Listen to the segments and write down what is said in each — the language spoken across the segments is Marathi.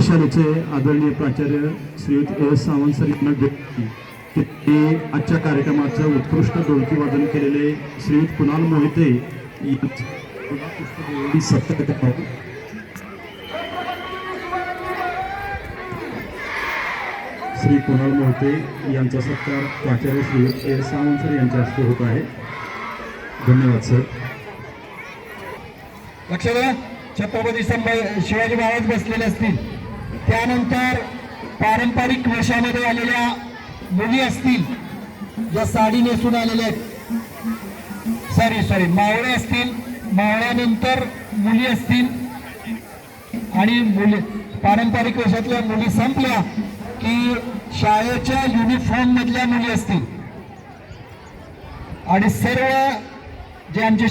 प्रशालेचे आदरणीय प्राचार्य श्रीयुत एस सावंत सर यांना ते आजच्या कार्यक्रमाचं उत्कृष्ट ढोलकी वादन केलेले श्रीयुत कुणाल मोहिते श्री कुणाल मोहिते यांचा सत्कार प्राचार्य श्रीयुत एस सावंत सर यांच्या हस्ते होत आहे. धन्यवाद सर. लक्ष द्या, छत्रपती शिवाजी महाराज बसलेले असतील, त्यानंतर पारंपरिक वेशामध्ये आलेल्या मुली असतील, ज्या साडी नेसून आलेल्या आहेत, सॉरी मावळे असतील, मावळ्यानंतर मुली असतील आणि मुली पारंपरिक वेशातल्या मुली संपल्या की शाळेच्या युनिफॉर्म मधल्या मुली असतील आणि सर्व जे आमचे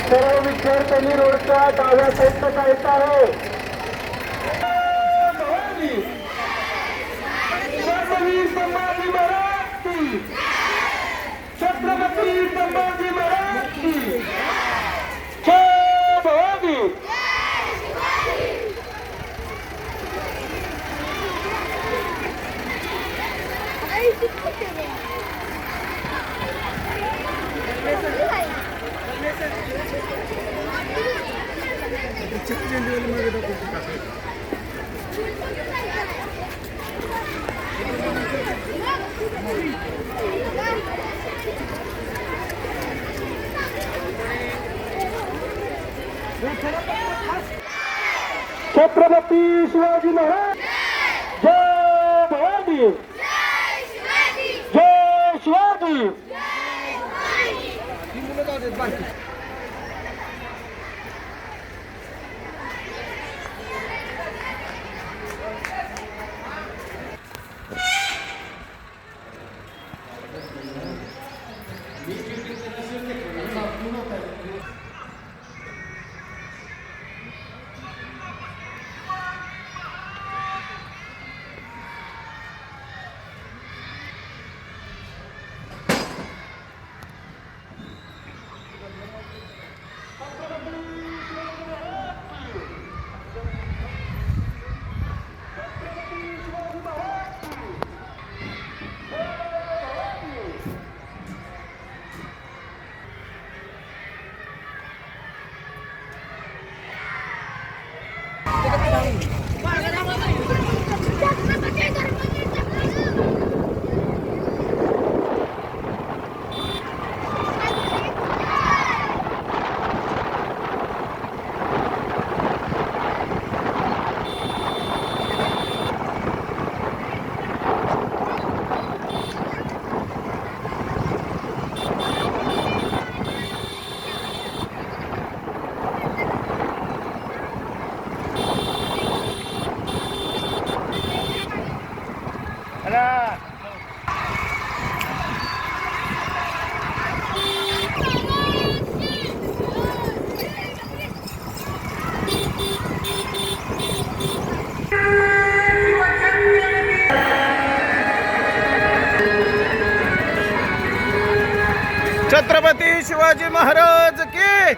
सर्व विद्यार्थ्यांनी रोडच्या डाव्या साईडला जायचं आहे. छत्रपती संभाजी महाराज की, छत्रपती संभाजी महाराज की जय भवानी. छत्रपती शिवाजी महाराज जय भवानी. जय शिवाजी. छत्रपती शिवाजी महाराज की.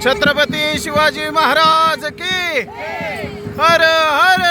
छत्रपती शिवाजी महाराज की हर हर.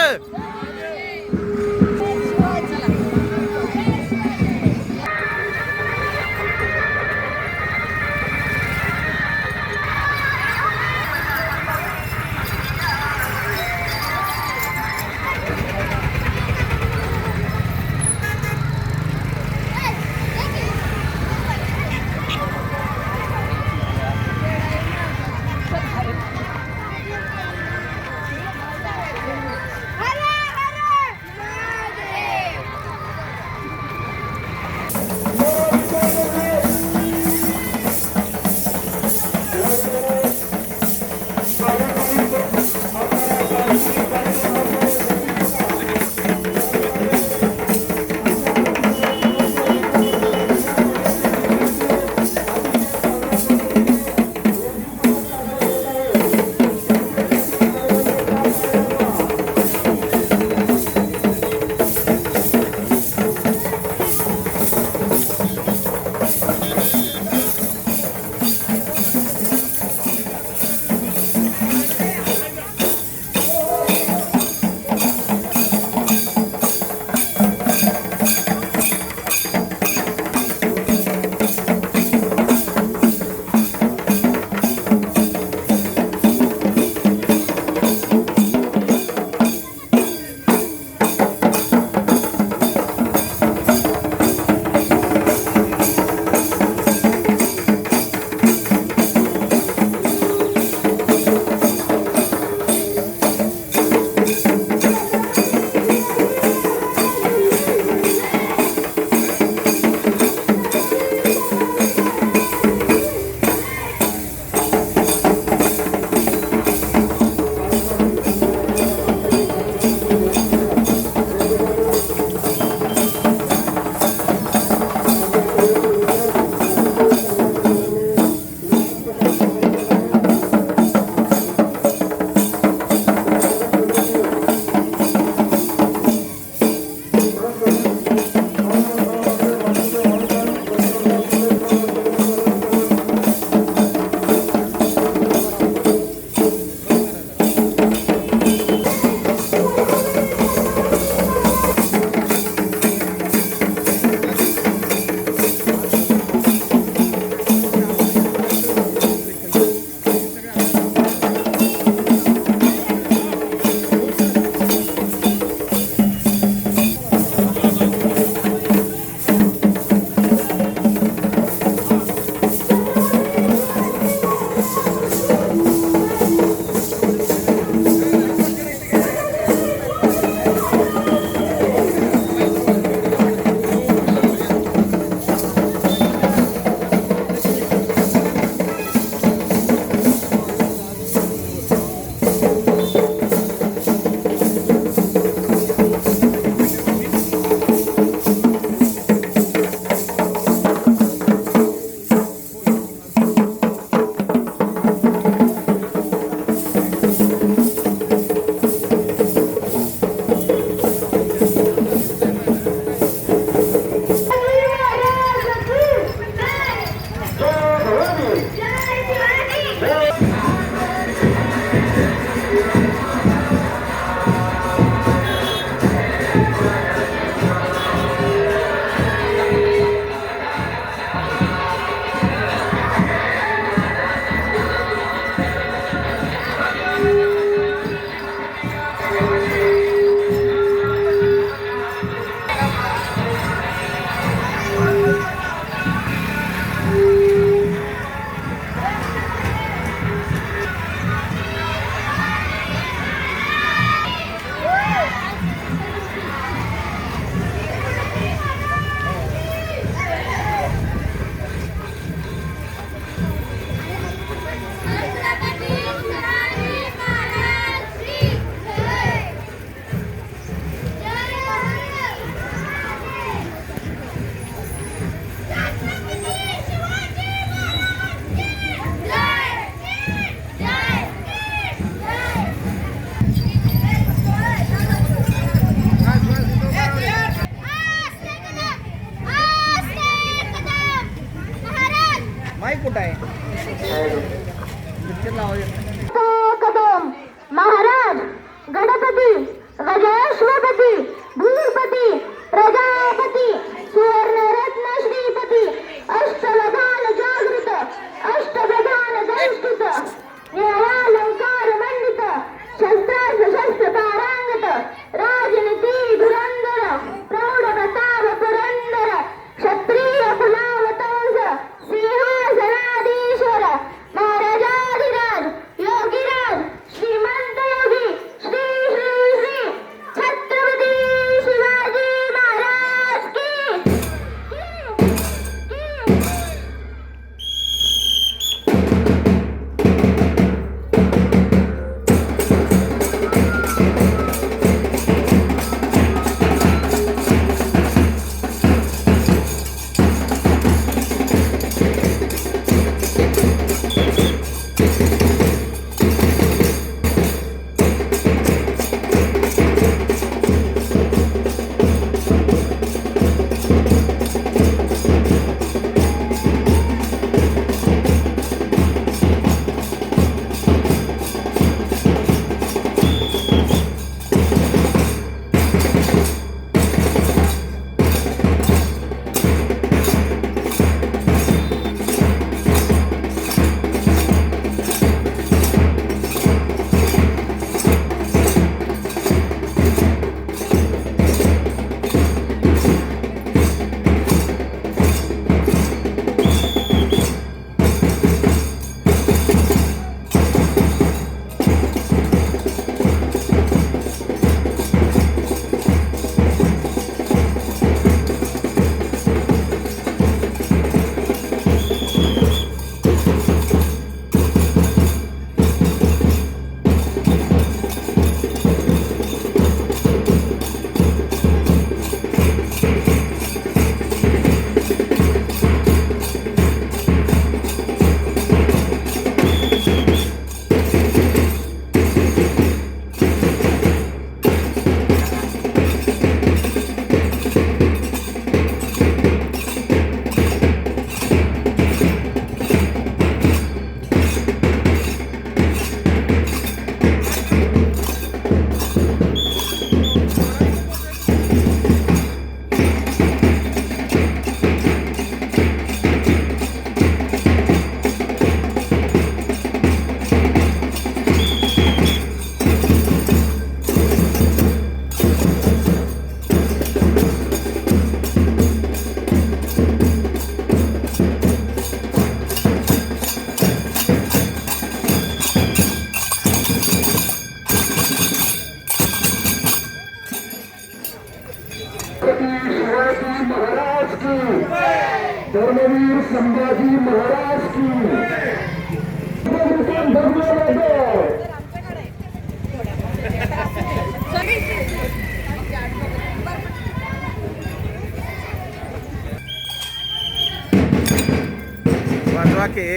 कुठं आहे? कदम महाराज गणपती गजेश्वरपती भूपती प्रजापती सुवर्णरत्न श्रीपती अष्टप्रधान जागृत अष्टप्रधान दंष्टित न्यायालंकार मंडित शस्त्रास्त्र शस्त्र पारांगत राजनीती धुरंधर प्रौढ प्रताप पुरंदर क्षत्रिय कुलावतंस सिंहासनाधीश्वर महाराजाधिराज योगीराज श्रीमंत योगी श्री श्री श्री छत्रपती शिवाजी महाराज की धर्मवीर संभाजी महाराज की वाजवा के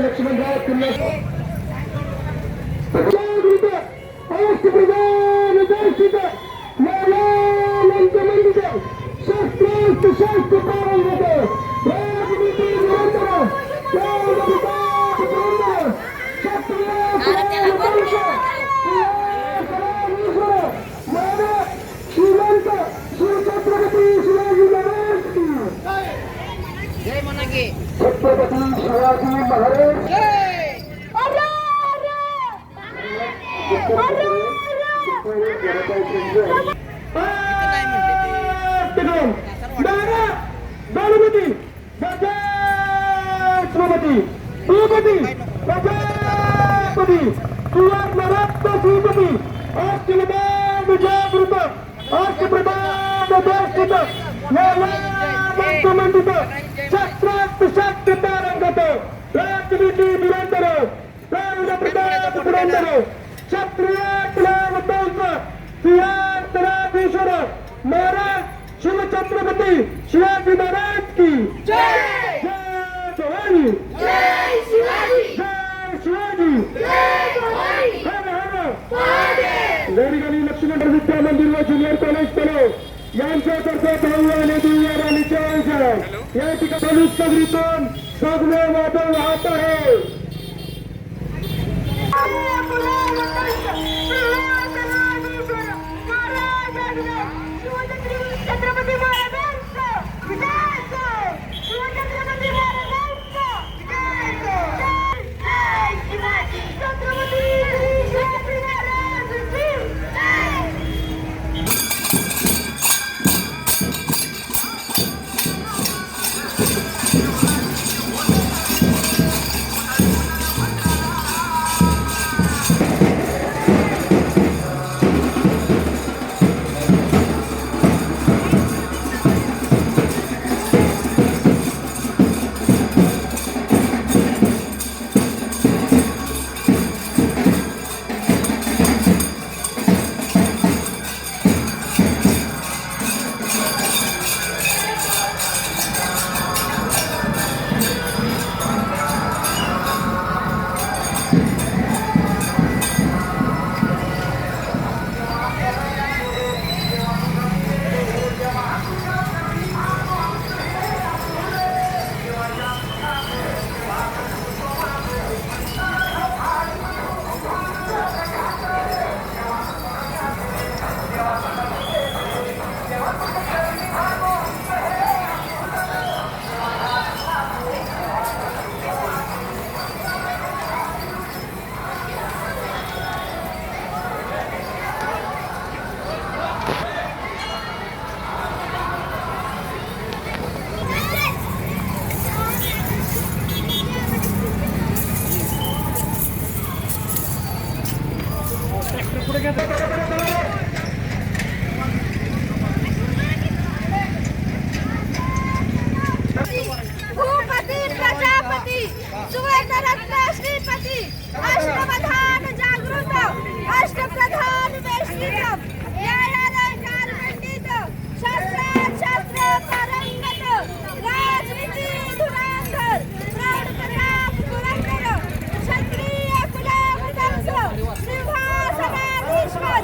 लक्ष्मणराव किल्ला अष्टप्रधान दर्शित मंदिर शास्त्रास्त्र शास्त्र पारंगत राजनीती क्षत्रिय बालुमती श्रीमती श्रीमती प्रजापती सुवर्णरत्न श्रीमती अष्टप्रधान जागृत अष्टप्रधान देशित मंत्रिमंडित शस्त्रास्त्र शस्त्र तारंगत राजनीती निरंतर प्राण प्रताप पुरंदर क्षत्रिय कुलावतंस सिंहासनाधीश्वर महाराज शिवछत्रपती शिवाजी महाराज की जय भवानी जय शिवाजी जय शिवाजी जय भवानी हर हर महादेव लेडीगली लक्ष्मण विद्या मंदिर व ज्युनियर कॉलेज पलो यांच्यातर्फे भाऊ आणि दिव्या राणीच्या अंश या ठिकाणी सगळीतून सगळे वादळ वाहत आहे. छत्रपती महाराजांचं विजय शिवछत्रपती महाराजांचं विजय जय शिवाजी छत्रपती शिवाजी महाराज जय भूपती प्रजापती सुवर्णरत्न श्रीपती अष्टप्रधान जागृत अष्टप्रधान वेश्वित न्यायालय कारमंडित शास्त्रात शास्त्र पारंगत राजनीती धुरंधर प्राण प्रताप पुरंदर क्षत्रिय कुलावतंस सिंहासनाधीश्वर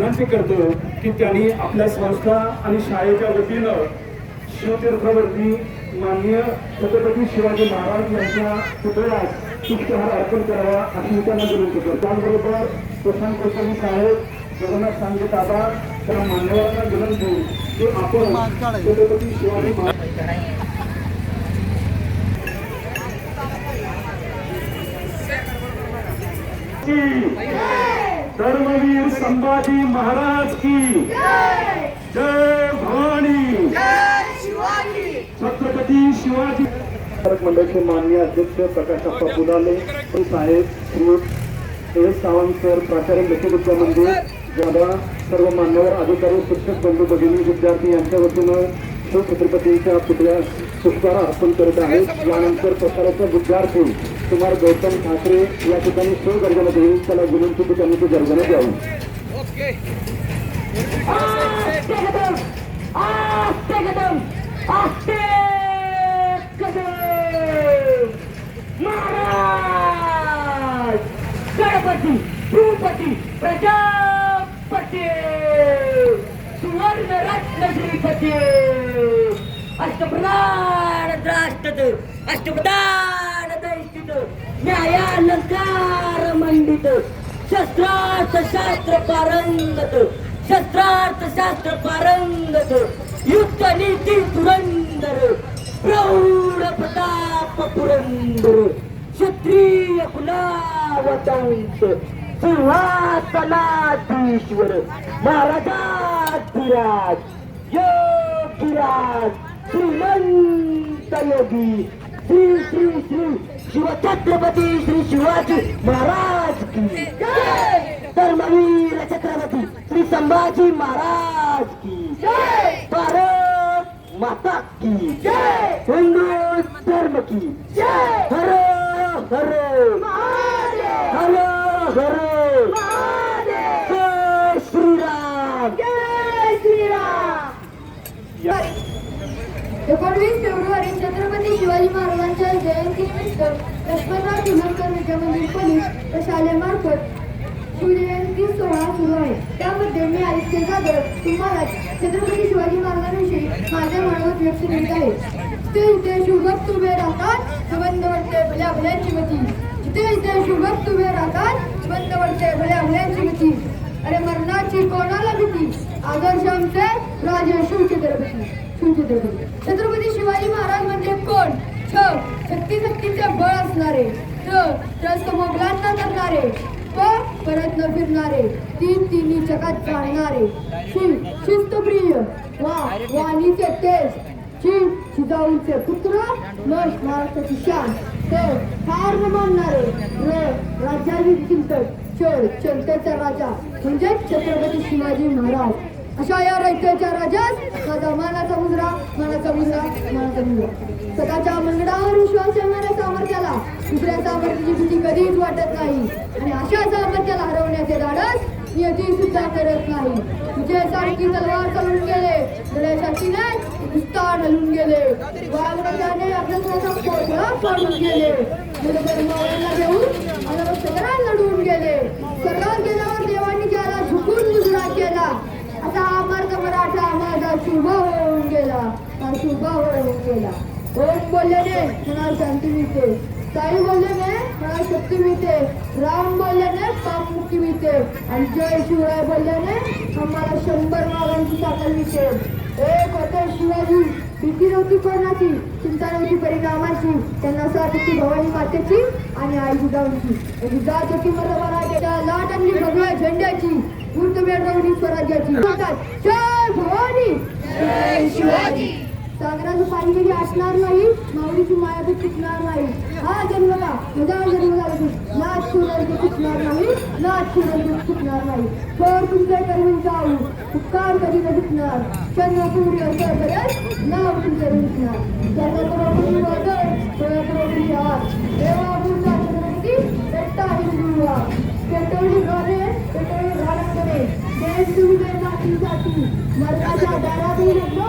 विनंती करतो की त्यांनी आपल्या संस्था आणि शाळेच्या वतीनं शिवतीर्थावरती माननीय छत्रपती शिवाजी महाराज यांच्या पुतळ्यास पुष्पहार अर्पण करावा अशी त्यांना विनंती करतो. त्याचबरोबर प्रशांत कुलकर्णी साहेब, जगन्नाथ सांगे दादा, त्या मान्यवरांना विनंती की आपण छत्रपती शिवाजी महाराज धर्मवीर संभाजी महाराज की जय भवानी, छत्रपती शिवाजी मंडळाचे माननीय अध्यक्ष प्रकाशप्पा पुनाले साहेब, श्री एस सावंत सर, प्राचार्य लक्ष्मीविद्या मंदिर, दादा, सर्व मान्यवर अधिकारी, शिक्षक बंधू भगिनी, विद्यार्थी यांच्या वतीनं शिवछत्रपतींच्या पुतळ्यास पुष्पहार अर्पण करत आहेत. यानंतर प्रसाराचा विद्यार्थी कुमार गौतम ठाकरे या ठिकाणी शिवगर्जना देईल. त्याला विनंती की त्यांनी ती गर्जना द्यावी. महाराज गणपती भूपती प्रजापती सुवर्ण रत्न श्रीपती अष्टप्रधान द्राष्टत अष्टप्रधान दैष्टित न्यायालंकार मंडित शस्त्रार्थ शास्त्र पारंगत शस्त्रार्थ शास्त्र पारंगत युक्त नीती पुरंदर प्रौढ प्रताप पुरंदर क्षत्रिय कुलावतंस सिंहासनाधीश्वर महाराजाधिराज योगीराज श्रीमंत योगी श्री श्री श्री शिवछत्रपती श्री शिवाजी महाराज की जय. धर्मवीर छत्रपती श्री संभाजी महाराज की जय. भारत माता की जय. हिंदू धर्म की जय. हर हर हर हर जय श्रीराम, जय श्रीराम. 19 फेब्रुवारी छत्रपती शिवाजी महाराजांच्या जयंतीनिमित्त लक्ष्मणराव टिळक विद्या मंदिर पोलीस व शाळेमार्फत शिवजयंती सोहळा सुरू आहे. त्यामध्ये मी आदित्य जाधव तुम्हाला छत्रपती शिवाजी महाराजांविषयी माझे मनोगत व्यक्त करीत आहे. जिथे शिवभक्त उभे राहतात सुबंध वाटते भल्या भल्यांची मती. जिथे शिवभक्त उभे राहतात सुबंध वाटते भल्या भल्यांची मती. अरे मरणाची कोणाला भीती, आदर्श आमचे राजे शिवछत्रपती. छत्रपती शिवाजी महाराज म्हणजे कोण? शक्तीचे बळ असणारे, त्रस्त मोगलांना करणारे, परत न फिरणारे, तिन्ही जगात जाणणारे, शिस्तप्रिय वाणीचे तेज, जिजाऊंचे पुत्र, महाराष्ट्राची शान, फार न मानणारे, राज्याची चिंतक, जनतेचा राजा म्हणजे छत्रपती शिवाजी महाराज. अशा या रयतेच्या राजास माझा मानाचा मुजरा, मानाचा मुजरा, मानाचा मुजरा. स्वतःच्या मंगडावर विश्वास ठेवणाऱ्या सामर्थ्याला दुसऱ्या सामर्थ्याची भीती कधीच वाटत नाही आणि अशा सामर्थ्याला हरवण्याचे धाडस नियती सुद्धा करत नाही. तुझे सारखी तलवार चालून गेले, गळ्यासारखी नाही विस्तार हलून गेले, वाघराजाने आपल्या स्वतःचा पोटला पाडून गेले, मावळ्यांना घेऊन अनवस्थेला लढून गेले. सर्वात गेल्यावर देवानी त्याला झुकून मुजरा केला. आता अमर्द मराठा माझा शुभा होऊन गेला, हा शुभा होऊन गेला. ओम बोलल्याने मला शांती मिळते, साई बोलल्याने मला शक्ती मिळते, राम बोलल्याने पापमुक्ती मिळते आणि जय शिवराय बोलल्याने आम्हाला 100 मागांची ताकद मिळते. एक होते शिवाजी, भीती नव्हती कोणाची, चिंता नव्हती परिणामाची, त्यांना साथ होती भवानी मातेची आणि आई जिजाऊंची. जात होती मला मराठ्याच्या लाट आणि भगव्या झेंड्याची, मूर्तमेढ रवणी स्वराज्याची. जय भवानी, जय शिवाजी. सागराचं पाणी कधी असणार नाही, माऊलीची माया बी टिकणार नाही. हा जन्मला माझा जन्म झाला, नाच शिवराज टिकणार नाही, नाच शिवराज टिकणार नाही. तर तुमचे कर्मी जाऊ उपकार कधी न दिसणार, चंद्रपूर असं करेल नाव तुमचे दिसणार. चंद्रपुरी वादळ चंद्रपुरी हार देवा पुरता छत्रपती बेटा हिंदुवा पेटवली घरे पेटवली घालत देश सुविधे जाती मर्दाच्या दारातही लग्न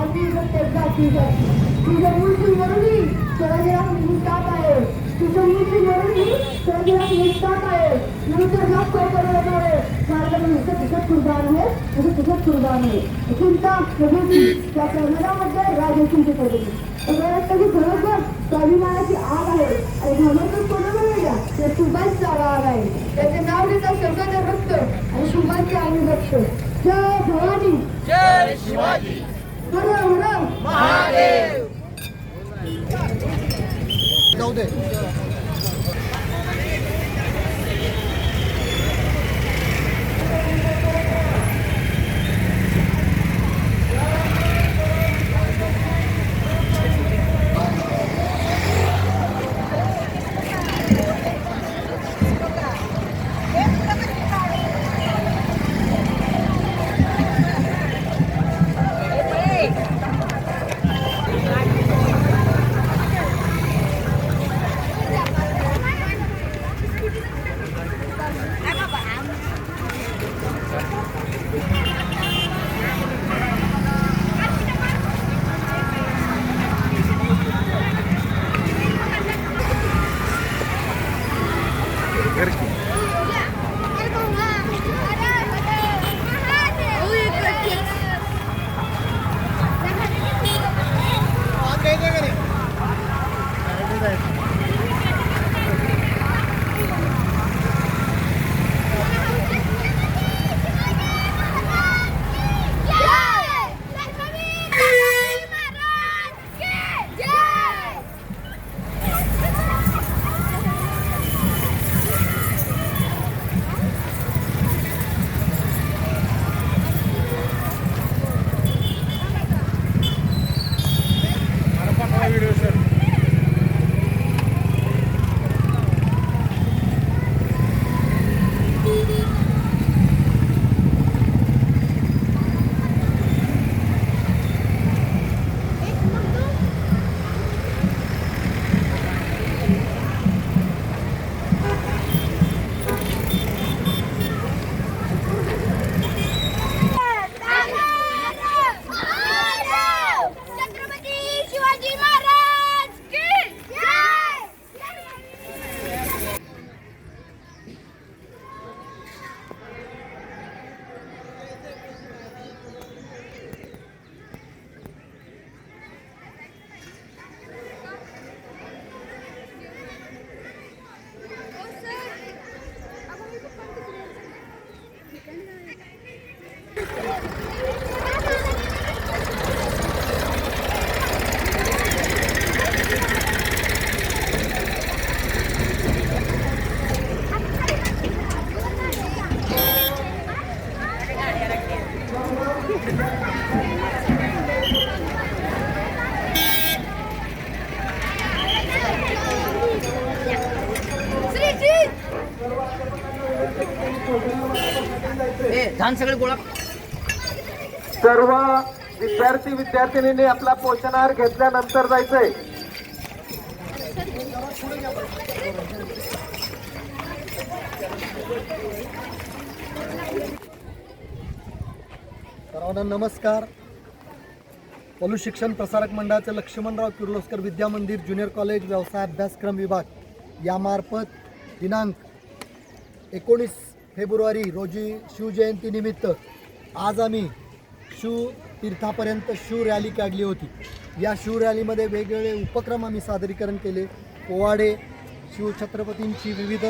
अगदी प्रत्येक जाती जाती. तुझं मूर्ती वरुणी स्वराज्यात निष्ठात आहे, तुझं मूर्ती वरुणी स्वराज्यात निष्ठात आहे. नंतर लाख करणारे मार्ग जसं तुझं कुर्बान आहे तसं तुझं कुर्बान आहे चिंता प्रभूची त्या प्रमाणामध्ये राजसिंची पडली रक्ताची खरोखर स्वाभिमानाची आग आहे आणि घामरतो कोणाला वेगळा तर सुभाषचा आग आहे त्याचे नाव घेता स्वर्गाने रक्त आणि शुभाची आम्ही बघतो जय भवानी जय शिवाजी हर हर महादेव. जाऊ दे. छत्रपती शिवाजी महाराज की जय. सगळे गोळा. सर्व विद्यार्थिनींनी आपला पोषणाहार घेतल्यानंतर जायचंय. सर्वांना नमस्कार. पलू शिक्षण प्रसारक मंडळाचे लक्ष्मणराव किर्लोस्कर विद्या मंदिर ज्युनियर कॉलेज व्यवसाय अभ्यासक्रम विभाग यामार्फत दिनांक 19 फेब्रुवारी रोजी शिवजयंतीनिमित्त आज आम्ही शिवतीर्थापर्यंत शिव रॅली काढली होती. या शिव रॅलीमध्ये वेगवेगळे उपक्रम आम्ही सादरीकरण केले. पोवाडे, शिवछत्रपतींची विविध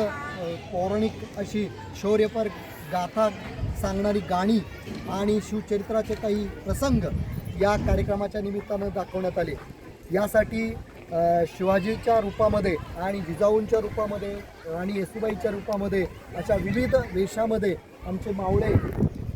पौराणिक अशी शौर्यपर गाथा सांगणारी गाणी आणि शिवचरित्राचे काही प्रसंग या कार्यक्रमाच्या निमित्तानं दाखवण्यात आले. यासाठी शिवाजीच्या रूपामध्ये आणि जिजाऊंच्या रूपामध्ये आणि येसुबाईच्या रूपामध्ये अशा विविध वेशामध्ये आमचे मावळे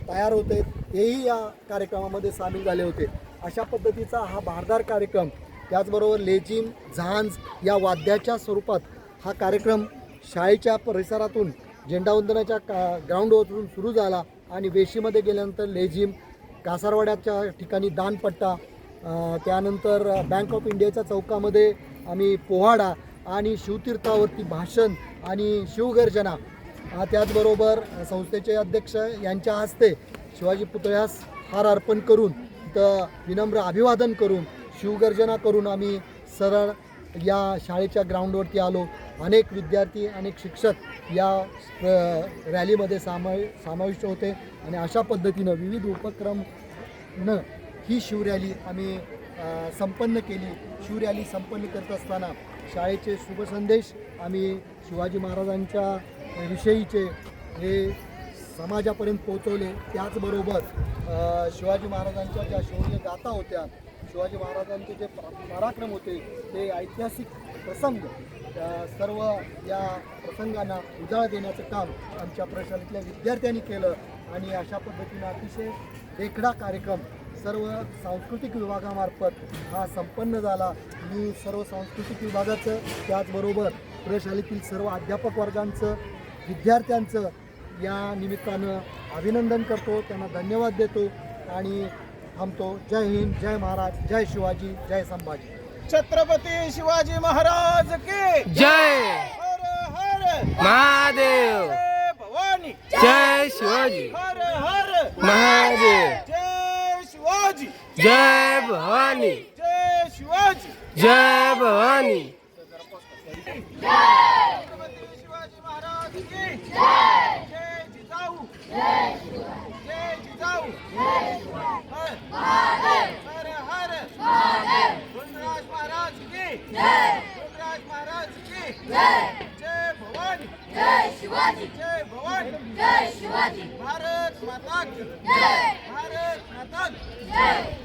तयार होते, तेही या कार्यक्रमामध्ये सामील झाले होते. अशा पद्धतीचा हा भारदार कार्यक्रम, त्याचबरोबर लेझिम, झांज या वाद्याच्या स्वरूपात हा कार्यक्रम शाळेच्या परिसरातून झेंडावंदनाच्या ग्राउंडवरून सुरू झाला आणि वेशीमध्ये गेल्यानंतर लेझिम, कासारवाड्याच्या ठिकाणी दानपट्टा, त्यानंतर बँक ऑफ इंडियाच्या चौकामध्ये आम्ही पोहाडा आणि शिवतीर्थावरती भाषण आणि शिवगर्जना, त्याचबरोबर संस्थेचे अध्यक्ष यांच्या हस्ते शिवाजी पुतळ्यास हार अर्पण करून तिथं विनम्र अभिवादन करून शिवगर्जना करून आम्ही सरळ या शाळेच्या ग्राउंडवरती आलो. अनेक विद्यार्थी, अनेक शिक्षक या रॅलीमध्ये समाविष्ट होते आणि अशा पद्धतीनं विविध उपक्रमनं ही शिवरॅली आम्ही संपन्न केली. शिवरॅली संपन्न करत असताना शाळेचे शुभसंदेश आम्ही शिवाजी महाराजांच्या विषयीचे हे समाजापर्यंत पोहोचवले. त्याचबरोबर शिवाजी महाराजांच्या ज्या शौर्य गाथा होत्या, शिवाजी महाराजांचे जे पराक्रम होते, ते ऐतिहासिक प्रसंग सर्व या प्रसंगांना उजाळा देण्याचं काम आमच्या प्रशालेतल्या विद्यार्थ्यांनी केलं आणि अशा पद्धतीनं अतिशय देखणा कार्यक्रम सर्व सांस्कृतिक विभागामार्फत हा संपन्न झाला. मी सर्व सांस्कृतिक विभागाचं त्याचबरोबर प्रशालेतील सर्व अध्यापक वर्गांचं विद्यार्थ्यांचं या निमित्तानं अभिनंदन करतो, त्यांना धन्यवाद देतो आणि थांबतो. जय हिंद, जय महाराज, जय शिवाजी, जय संभाजी. छत्रपती शिवाजी महाराज की जय हर हर महादेव. जय भवानी जय शिवाजी हर हर महादेव. जय शिवाजी जय भवानी. जय शिवाजी जय भवानी. छत्रपती शिवाजी महाराज की जय जिजाऊ जय जिजाऊ हर हर गुणराज महाराज की गुणराज महाराज की जय भवानी जय शिवाजी जय भवानी जय शिवाजी भारत माता की जय भारत माता की जय.